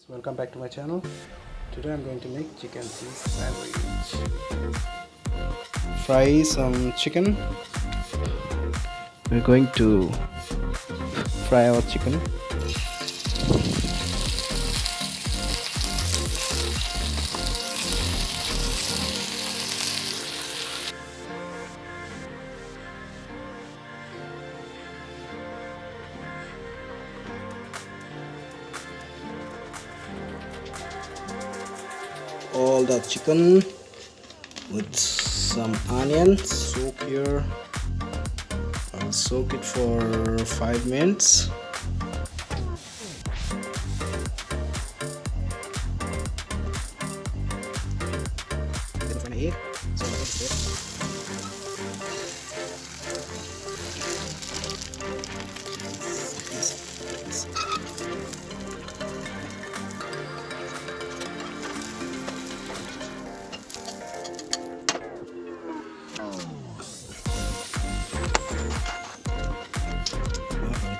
Welcome back to my channel. Today I'm going to make chicken cheese sandwich. Fry some chicken. We're going to fry our chicken. All the chicken with some onion. Soak here. I'll soak it for 5 minutes. Then an egg.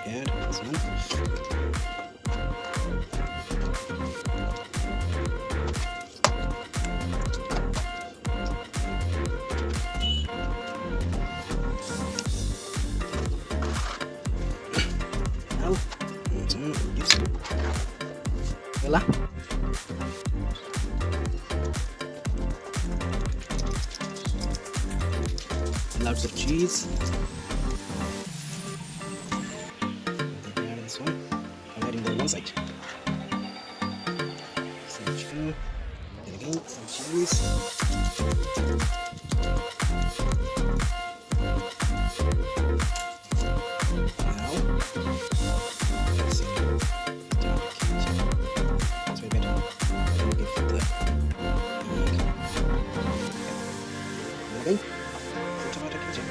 Add this one. Now, this lots of cheese. This one, I'm adding on one side. Some chicken, and again some cheese. Now, let's see. It's very better. We'll give it the egg. Okay. Tomato ketchup.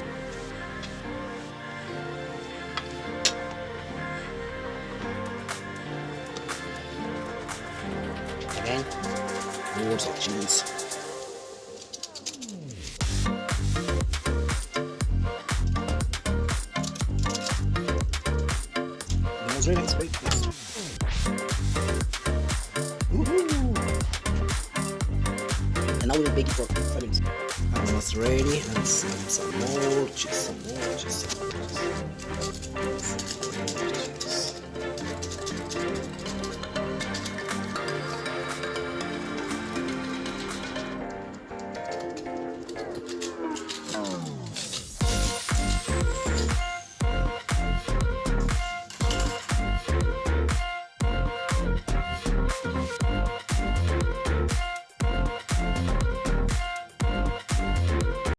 Again, loads of cheese. That was really nice. Wait, yes. And now we'll bake it for 5 minutes. Almost ready, and some more cheese, some more cheese.